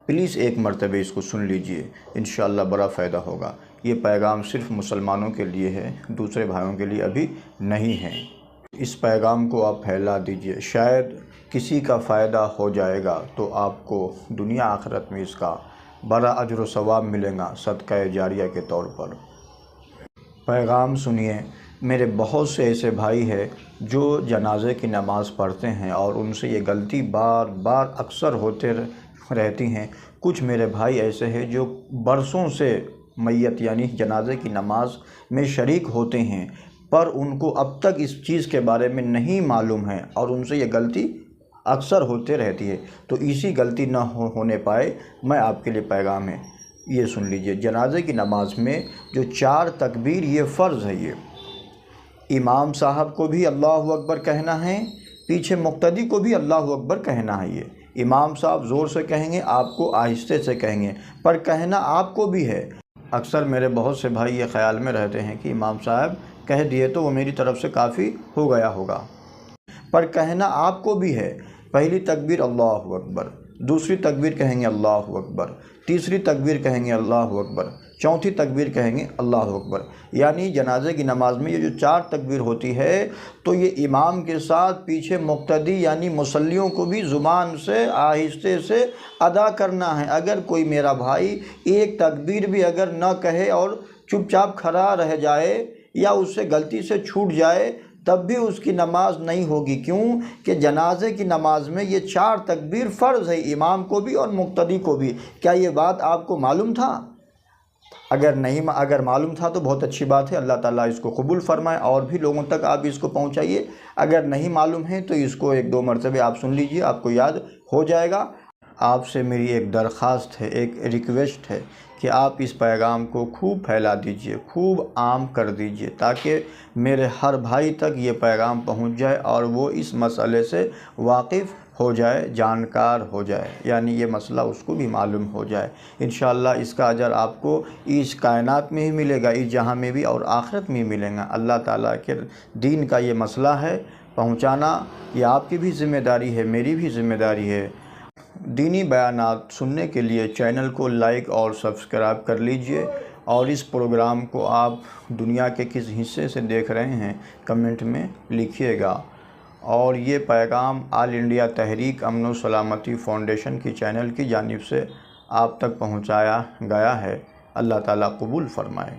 Please ایک مرتبہ اس کو سن لیجئے، انشاءاللہ بڑا فائدہ ہوگا۔ یہ پیغام صرف مسلمانوں کے لیے ہے، دوسرے بھائیوں کے لیے ابھی نہیں ہے۔ اس پیغام کو آپ پھیلا دیجئے، شاید کسی کا فائدہ ہو جائے گا تو آپ کو دنیا آخرت میں اس کا بڑا اجر و ثواب ملے گا صدقہ جاریہ کے طور پر۔ پیغام سنیے، میرے بہت سے ایسے بھائی ہیں جو جنازے کی نماز پڑھتے ہیں اور ان سے یہ غلطی بار بار اکثر ہوتے رہتی ہیں۔ کچھ میرے بھائی ایسے ہیں جو برسوں سے میت یعنی جنازے کی نماز میں شریک ہوتے ہیں، پر ان کو اب تک اس چیز کے بارے میں نہیں معلوم ہے اور ان سے یہ غلطی اکثر ہوتے رہتی ہے۔ تو اسی غلطی نہ ہونے پائے، میں آپ کے لیے پیغام ہے، یہ سن لیجئے۔ جنازے کی نماز میں جو 4 تکبیر، یہ فرض ہے۔ یہ امام صاحب کو بھی اللہ اکبر کہنا ہے، پیچھے مقتدی کو بھی اللہ اکبر کہنا ہے۔ یہ امام صاحب زور سے کہیں گے، آپ کو آہستہ سے کہیں گے، پر کہنا آپ کو بھی ہے۔ اکثر میرے بہت سے بھائی یہ خیال میں رہتے ہیں کہ امام صاحب کہہ دیے تو وہ میری طرف سے کافی ہو گیا ہوگا، پر کہنا آپ کو بھی ہے۔ پہلی تکبیر اللہ اکبر، دوسری تکبیر کہیں گے اللہ اکبر، تیسری تکبیر کہیں گے اللہ اکبر، چوتھی تکبیر کہیں گے اللہ اکبر۔ یعنی جنازے کی نماز میں یہ جو 4 تکبیر ہوتی ہے، تو یہ امام کے ساتھ پیچھے مقتدی یعنی مصلیوں کو بھی زبان سے آہستہ سے ادا کرنا ہے۔ اگر کوئی میرا بھائی ایک تکبیر بھی اگر نہ کہے اور چپ چاپ کھڑا رہ جائے یا اس سے غلطی سے چھوٹ جائے، تب بھی اس کی نماز نہیں ہوگی۔ کیوں کہ جنازے کی نماز میں یہ 4 تکبیر فرض ہے، امام کو بھی اور مقتدی کو بھی۔ کیا یہ بات آپ کو معلوم تھا؟ اگر معلوم تھا تو بہت اچھی بات ہے، اللہ تعالیٰ اس کو قبول فرمائے، اور بھی لوگوں تک آپ اس کو پہنچائیے۔ اگر نہیں معلوم ہے تو اس کو 1-2 مرتبہ آپ سن لیجئے، آپ کو یاد ہو جائے گا۔ آپ سے میری ایک درخواست ہے، ایک ریکویسٹ ہے کہ آپ اس پیغام کو خوب پھیلا دیجئے، خوب عام کر دیجئے، تاکہ میرے ہر بھائی تک یہ پیغام پہنچ جائے اور وہ اس مسئلے سے واقف ہو جائے، جانکار ہو جائے، یعنی یہ مسئلہ اس کو بھی معلوم ہو جائے۔ انشاءاللہ اس کا اجر آپ کو اس کائنات میں ہی ملے گا، اس جہاں میں بھی اور آخرت میں ملے گا۔ اللہ تعالیٰ کے دین کا یہ مسئلہ ہے، پہنچانا یہ آپ کی بھی ذمہ داری ہے، میری بھی ذمہ داری ہے۔ دینی بیانات سننے کے لیے چینل کو لائک اور سبسکرائب کر لیجئے، اور اس پروگرام کو آپ دنیا کے کس حصے سے دیکھ رہے ہیں کمنٹ میں لکھیے گا۔ اور یہ پیغام آل انڈیا تحریک امن و سلامتی فاؤنڈیشن کی چینل کی جانب سے آپ تک پہنچایا گیا ہے۔ اللہ تعالیٰ قبول فرمائے۔